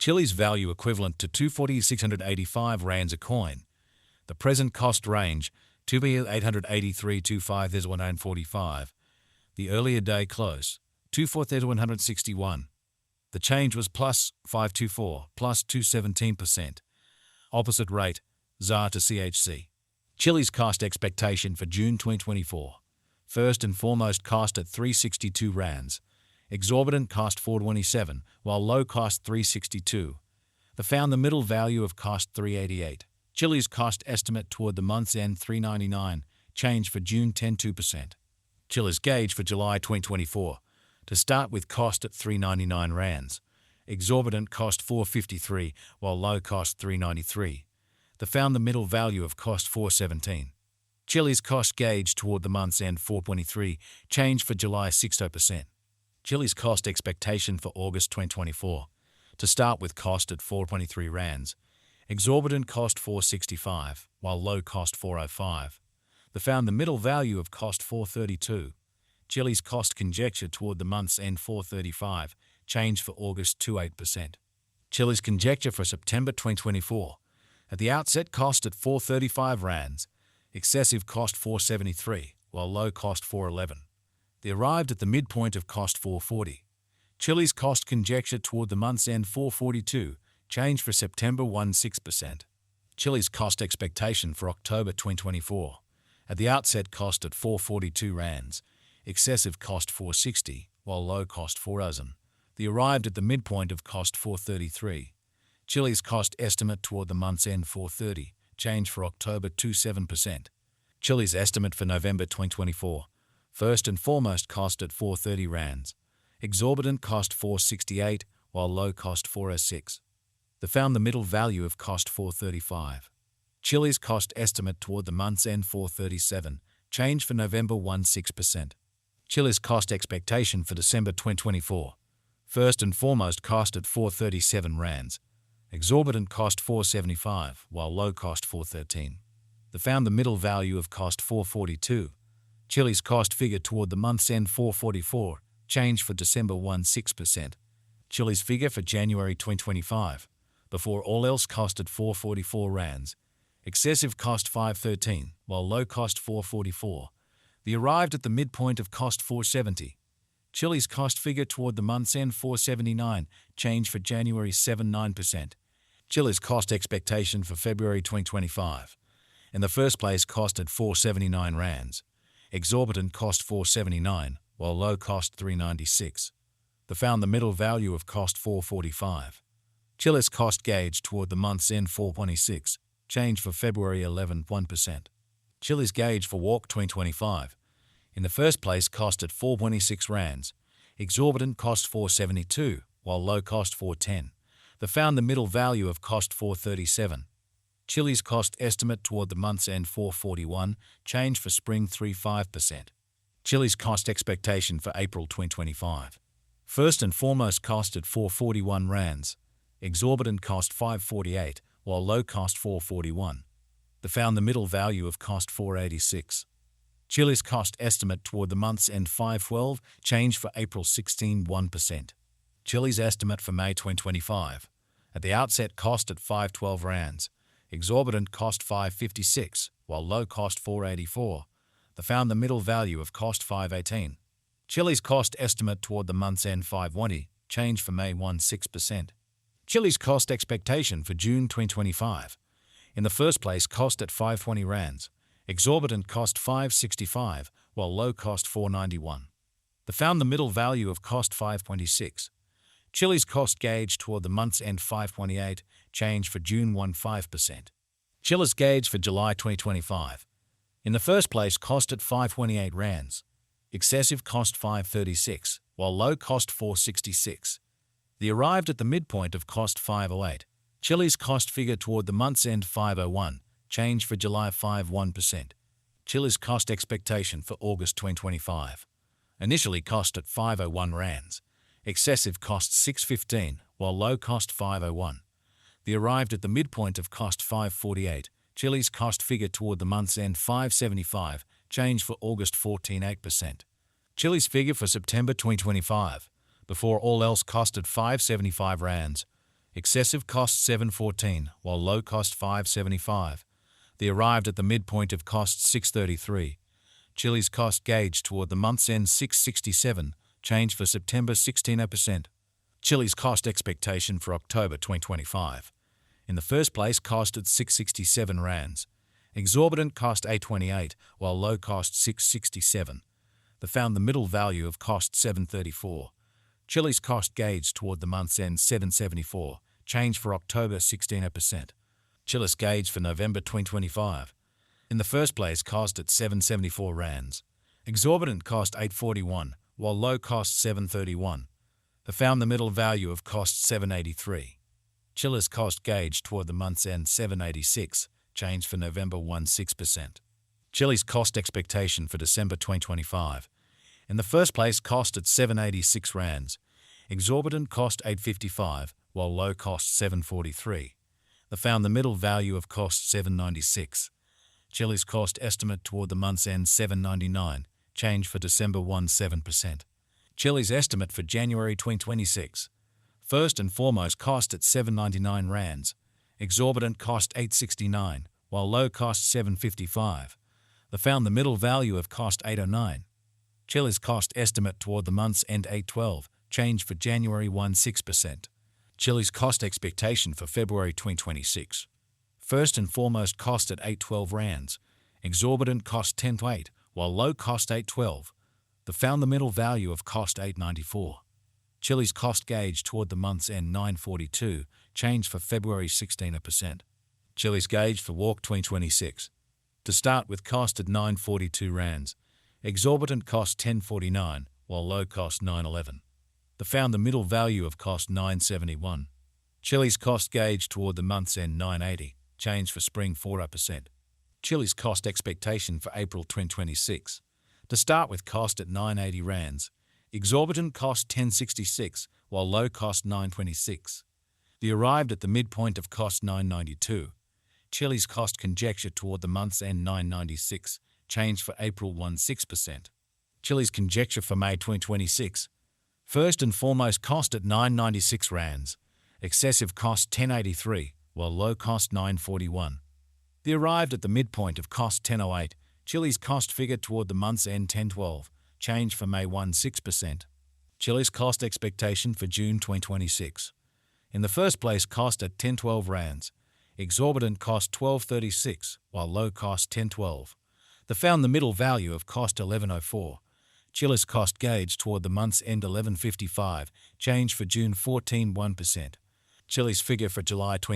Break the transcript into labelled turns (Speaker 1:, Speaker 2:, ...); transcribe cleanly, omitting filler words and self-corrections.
Speaker 1: Chiliz value equivalent to 240,685 rands a coin. The present cost range 2,883.25 The earlier day close 2,461. The change was plus 524 plus 217%. Opposite rate ZAR to CHC. Chiliz cost expectation for June 2024. First and foremost cost at 362 rands. Exorbitant cost 427, while low cost 362. The found the middle value of cost 388. Chiliz cost estimate toward the month's end 399, change for June 10.2%. Chiliz gauge for July 2024. To start with cost at 399 rands. Exorbitant cost 453, while low cost 393. The found the middle value of cost 417. Chiliz cost gauge toward the month's end 423, change for July 60%. Chiliz cost expectation for August 2024. To start with cost at 423 rands. Exorbitant cost 465, while low cost 405. The found the middle value of cost 432. Chiliz cost conjecture toward the month's end 435, change for August 28%. Chiliz conjecture for September 2024. At the outset cost at 435 rands. Excessive cost 473, while low cost 411. They arrived at the midpoint of cost 440. Chiliz cost conjecture toward the month's end 442, change for September 16%. Chiliz cost expectation for October 2024. At the outset cost at 442 rands. Excessive cost 460, while low cost 4,000. They arrived at the midpoint of cost 433. Chiliz cost estimate toward the month's end 430, change for October 27%. Chiliz estimate for November 2024. First and foremost cost at 430 rands. Exorbitant cost 468, while low cost 406. They found the middle value of cost 435. Chiliz cost estimate toward the month's end 437, change for November 16%. Chiliz cost expectation for December 2024. First and foremost cost at 437 rands. Exorbitant cost 475, while low cost 413. They found the middle value of cost 442. Chiliz cost figure toward the month's end 444, change for December 16%. Chiliz figure for January 2025. Before all else cost at 444 rands. Excessive cost 513, while low cost 444. They arrived at the midpoint of cost 470. Chiliz cost figure toward the month's end 479, change for January 79%. Chiliz cost expectation for February 2025. In the first place cost at 479 rands. Exorbitant cost 479, while low cost 396. They found the middle value of cost 445. Chiliz cost gauge toward the month's end 426, change for February 11.1%. Chiliz gauge for walk 2025. In the first place cost at 426 rands. Exorbitant cost 472, while low cost 410. They found the middle value of cost 437. Chiliz cost estimate toward the month's end 441, change for spring 35%. Chiliz cost expectation for April 2025. First and foremost cost at 441 rands. Exorbitant cost 548, while low cost 441. They found the middle value of cost 486. Chiliz cost estimate toward the month's end 512, change for April 1%. Chiliz estimate for May 2025. At the outset cost at 512 rands. Exorbitant cost 556, while low cost 484. They found the middle value of cost 518. Chiliz cost estimate toward the month's end 520, change for May 16%. Chiliz cost expectation for June 2025. In the first place cost at 520 rands. Exorbitant cost 565, while low cost 491. They found the middle value of cost 526. Chiliz cost gauge toward the month's end 528, change for June 15%. Chiliz gauge for July 2025. In the first place cost at 528 rands. Excessive cost 536, while low cost 466. They arrived at the midpoint of cost 508. Chiliz cost figure toward the month's end 501, change for July 51%. Chiliz cost expectation for August 2025. Initially cost at 501 rands. Excessive cost 615, while low cost 501. They arrived at the midpoint of cost 548. Chiliz cost figure toward the month's end 575, change for August 14.8%. Chiliz figure for September 2025. Before all else cost at 575 rands. Excessive cost 714, while low cost 575. They arrived at the midpoint of cost 633. Chilliz cost gauge toward the month's end 667, change for September 16%. Chilliz cost expectation for October 2025. In the first place, cost at 667 rands. Exorbitant cost 828, while low cost 667. They found the middle value of cost 734. Chilliz cost gauge toward the month's end 774, change for October 16%. Chilliz gauge for November 2025. In the first place, cost at 774 rands. Exorbitant cost 841, while low cost 731. They found the middle value of cost 783. Chilliz cost gauge toward the month's end 786, change for November 16%. Chilliz cost expectation for December 2025. In the first place, cost at 786 rands. Exorbitant cost 855, while low cost 743. They found the middle value of cost 796. Chilliz cost estimate toward the month's end 799, change for December 17%. Chilliz estimate for January 2026. First and foremost, cost at 799 rands. Exorbitant cost 869, while low cost 755. They found the middle value of cost 809. Chilliz cost estimate toward the month's end 812, change for January 16%. Chilliz cost expectation for February 2026. First and foremost, cost at 812 rands. Exorbitant cost 1028, while low cost 812. They found the middle value of cost 894. Chilliz cost gauge toward the month's end 942, change for February 16%. Chilliz gauge for Walk 2026. To start with, cost at 942 rands. Exorbitant cost 1049, while low cost 911. They found the middle value of cost 971. Chilliz cost gauge toward the month's end 980, change for spring 4%. Chilliz cost expectation for April 2026. To start with, cost at 980 rands. Exorbitant cost 1066, while low cost 926. They arrived at the midpoint of cost 992. Chilliz cost conjecture toward the month's end 996, change for April 16%. Chilliz conjecture for May 2026. First and foremost, cost at 996 rands. Excessive cost 1083, while low cost 941. They arrived at the midpoint of cost 1008. Chilliz cost figure toward the month's end 1012, change for May 16%. Chilliz cost expectation for June 2026. In the first place, cost at 1012 rands. Exorbitant cost 1236, while low cost 1012. They found the middle value of cost 1104. Chilliz cost gauge toward the month's end 1155, change for June 1%. Chilliz figure for July 2026.